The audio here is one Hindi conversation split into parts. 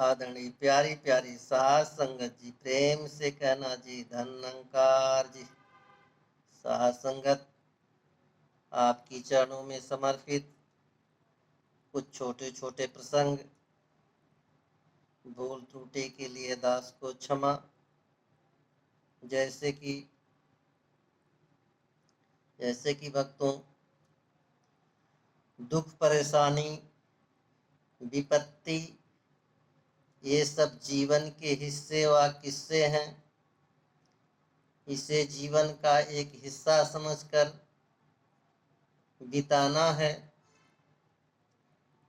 आदरणीय प्यारी प्यारी सास संगत जी, प्रेम से कहना जी धन्यंकार जी। सास संगत आपकी चरणों में समर्पित कुछ छोटे छोटे प्रसंग, भूल त्रुटि के लिए दास को क्षमा। जैसे कि भक्तों, दुख परेशानी विपत्ति ये सब जीवन के हिस्से व किस्से हैं। इसे जीवन का एक हिस्सा समझकर बिताना है।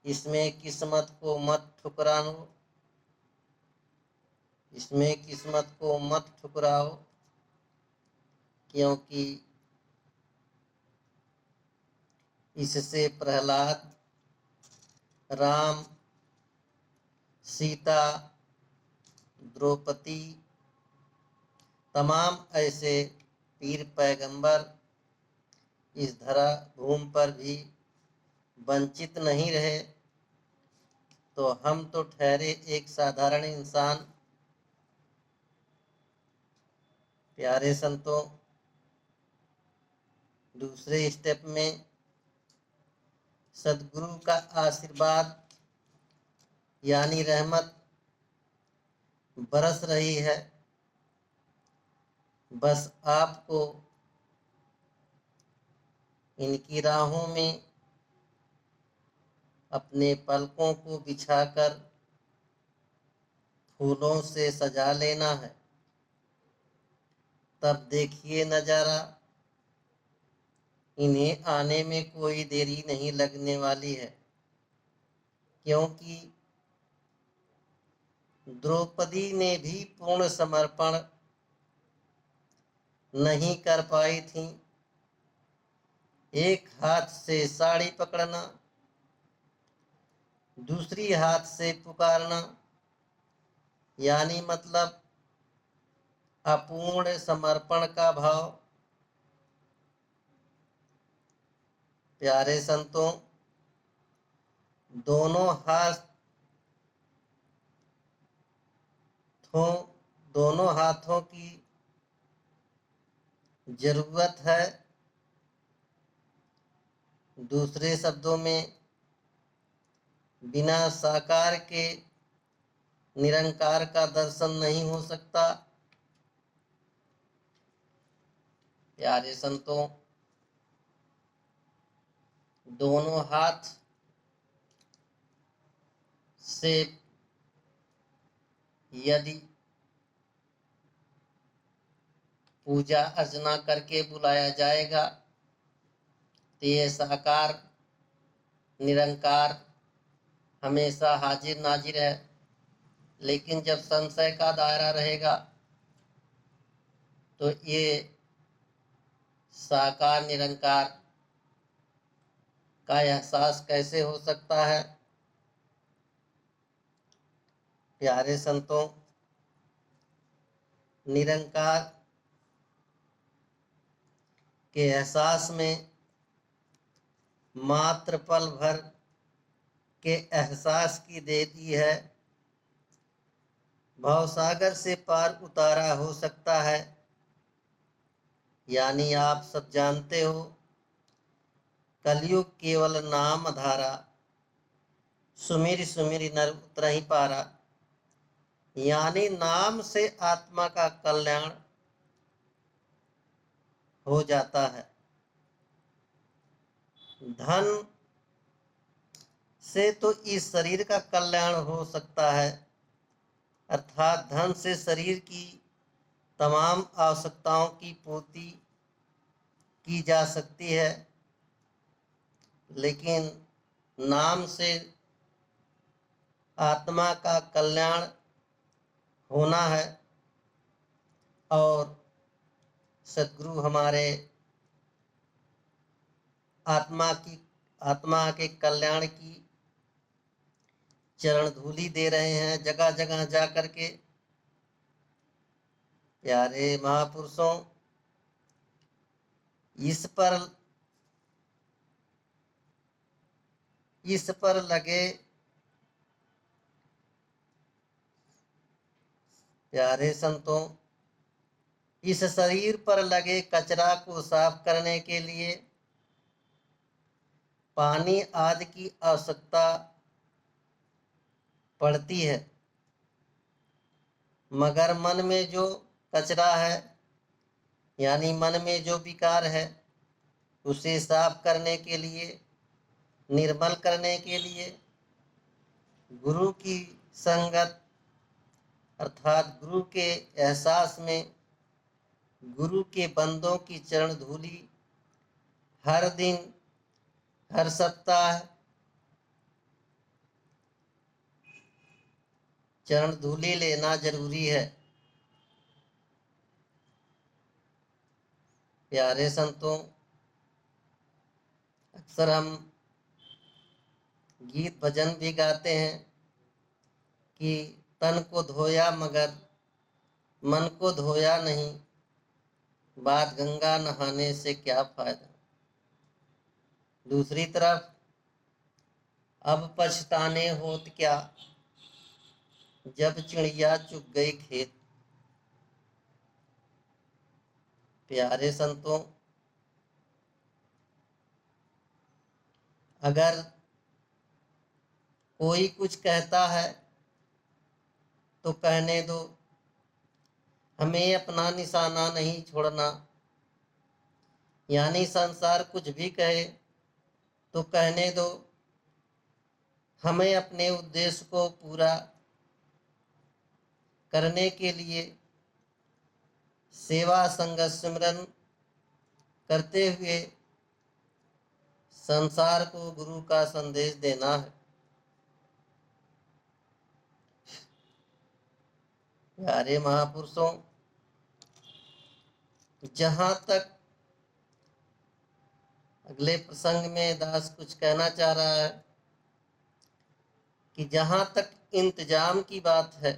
इसमें किस्मत को मत ठुकराओ, क्योंकि इससे प्रहलाद, राम, सीता, द्रौपदी, तमाम ऐसे पीर पैगंबर इस धरा भूमि पर भी वंचित नहीं रहे। तो हम तो ठहरे एक साधारण इंसान। प्यारे संतों, दूसरे स्टेप में सदगुरु का आशीर्वाद यानी रहमत बरस रही है। बस आपको इनकी राहों में अपने पलकों को बिछाकर फूलों से सजा लेना है। तब देखिए नजारा, इन्हें आने में कोई देरी नहीं लगने वाली है। क्योंकि द्रौपदी ने भी पूर्ण समर्पण नहीं कर पाई थी। एक हाथ से साड़ी पकड़ना, दूसरी हाथ से पुकारना, यानी मतलब अपूर्ण समर्पण का भाव। प्यारे संतों, दोनों हाथों की जरूरत है। दूसरे शब्दों में, बिना साकार के निरंकार का दर्शन नहीं हो सकता। प्यारे संतों, दोनों हाथ से यदि पूजा अर्चना करके बुलाया जाएगा तो ये साकार निरंकार हमेशा हाजिर नाजिर है। लेकिन जब संशय का दायरा रहेगा तो ये साकार निरंकार का एहसास कैसे हो सकता है। प्यारे संतों, निरंकार के एहसास में मात्र पल भर के एहसास की देती है भवसागर से पार उतारा हो सकता है। यानी आप सब जानते हो, कलयुग केवल नाम धारा, सुमिर सुमिर नर उतर ही पारा। यानी नाम से आत्मा का कल्याण हो जाता है। धन से तो इस शरीर का कल्याण हो सकता है, अर्थात धन से शरीर की तमाम आवश्यकताओं की पूर्ति की जा सकती है। लेकिन नाम से आत्मा का कल्याण होना है। और सद्गुरु हमारे आत्मा के कल्याण की चरण धूलि दे रहे हैं जगह जगह जा करके। प्यारे महापुरुषों, इस पर लगे प्यारे संतों, इस शरीर पर लगे कचरा को साफ करने के लिए पानी आदि की आवश्यकता पड़ती है, मगर मन में जो कचरा है यानी मन में जो विकार है उसे साफ करने के लिए, निर्मल करने के लिए गुरु की संगत अर्थात गुरु के एहसास में गुरु के बंदों की चरण धूली हर दिन हर सप्ताह चरण धूली लेना जरूरी है। प्यारे संतों, अक्सर हम गीत भजन भी गाते हैं कि तन को धोया मगर मन को धोया नहीं, बात गंगा नहाने से क्या फायदा। दूसरी तरफ अब पछताने होत क्या, जब चिड़िया चुग गई खेत। प्यारे संतों, अगर कोई कुछ कहता है तो कहने दो, हमें अपना निशाना नहीं छोड़ना। यानी संसार कुछ भी कहे तो कहने दो, हमें अपने उद्देश्य को पूरा करने के लिए सेवा संगत सिमरन करते हुए संसार को गुरु का संदेश देना है। प्यारे महापुरुषों, जहां तक अगले प्रसंग में दास कुछ कहना चाह रहा है कि जहां तक इंतजाम की बात है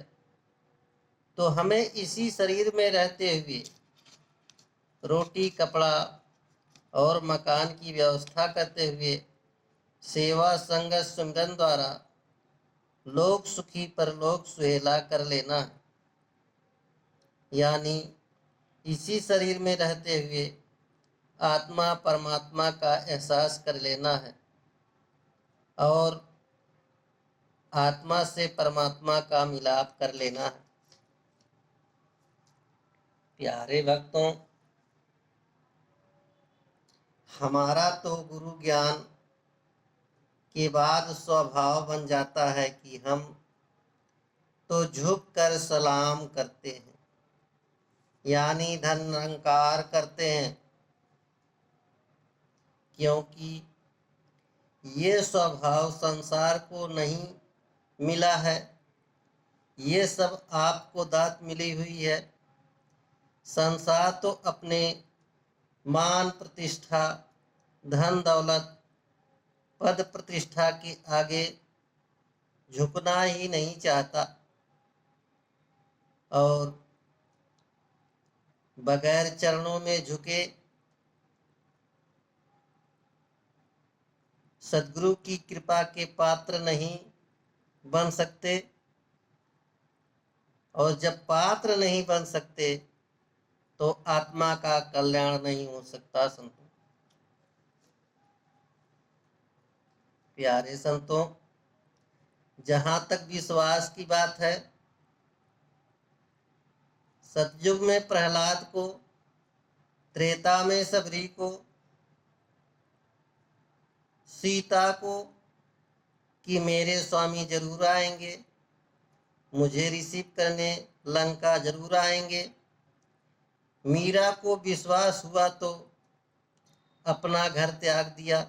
तो हमें इसी शरीर में रहते हुए रोटी कपड़ा और मकान की व्यवस्था करते हुए सेवा संगत सिमरन द्वारा लोक सुखी परलोक सुहेला कर लेना है। यानी इसी शरीर में रहते हुए आत्मा परमात्मा का एहसास कर लेना है और आत्मा से परमात्मा का मिलाप कर लेना है। प्यारे भक्तों, हमारा तो गुरु ज्ञान के बाद स्वभाव बन जाता है कि हम तो झुक कर सलाम करते हैं, यानी धन निरंकार करते हैं, क्योंकि ये स्वभाव संसार को नहीं मिला है। ये सब आपको दात मिली हुई है। संसार तो अपने मान प्रतिष्ठा धन दौलत पद प्रतिष्ठा के आगे झुकना ही नहीं चाहता और बगैर चरणों में झुके सद्गुरु की कृपा के पात्र नहीं बन सकते। और जब पात्र नहीं बन सकते तो आत्मा का कल्याण नहीं हो सकता। संतों, प्यारे संतों, जहां तक विश्वास की बात है, सतयुग में प्रहलाद को, त्रेता में सबरी को, सीता को कि मेरे स्वामी जरूर आएंगे, मुझे रिसीव करने लंका जरूर आएंगे। मीरा को विश्वास हुआ तो अपना घर त्याग दिया।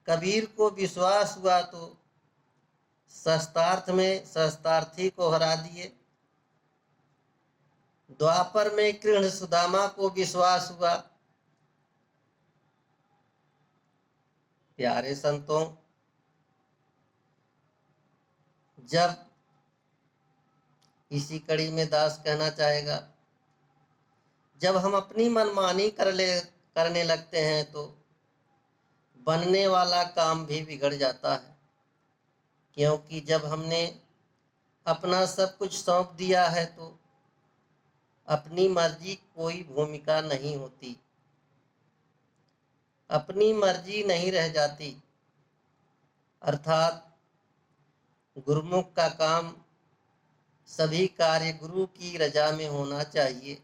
कबीर को विश्वास हुआ तो शस्त्रार्थ में शस्त्रार्थी को हरा दिए। द्वापर में कृष्ण सुदामा को विश्वास हुआ। प्यारे संतों, जब इसी कड़ी में दास कहना चाहेगा, जब हम अपनी मनमानी करने लगते हैं तो बनने वाला काम भी बिगड़ जाता है। क्योंकि जब हमने अपना सब कुछ सौंप दिया है तो अपनी मर्जी कोई भूमिका नहीं होती, अपनी मर्जी नहीं रह जाती। अर्थात गुरुमुख का काम सभी कार्य गुरु की रजा में होना चाहिए।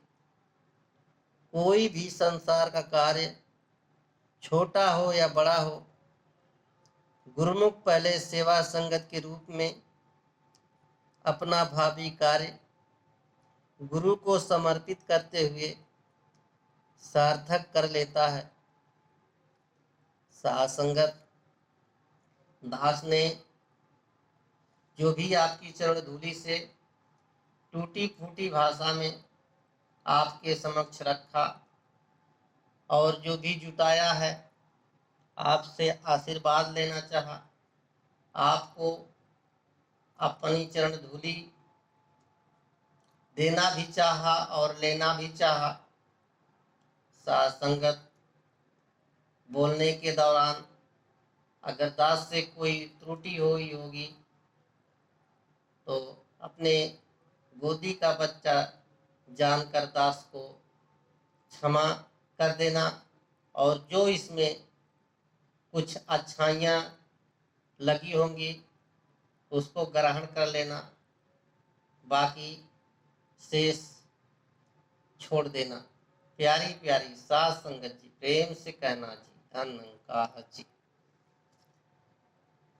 कोई भी संसार का कार्य छोटा हो या बड़ा हो, गुरुमुख पहले सेवा संगत के रूप में अपना भावी कार्य गुरु को समर्पित करते हुए सार्थक कर लेता है। साध संगत दास ने जो भी आपकी चरण धूलि से टूटी फूटी भाषा में आपके समक्ष रखा और जो भी जुटाया है, आपसे आशीर्वाद लेना चाहा, आपको अपनी चरण धूलि देना भी चाहा और लेना भी चाहा। साध संगत बोलने के दौरान अगर दास से कोई त्रुटि हुई होगी तो अपने गोदी का बच्चा जानकर दास को क्षमा कर देना और जो इसमें कुछ अच्छाइयाँ लगी होंगी उसको ग्रहण कर लेना, बाकी शेष छोड़ देना। प्यारी प्यारी साध संगत जी, प्रेम से कहना जी, धन्यवाद जी।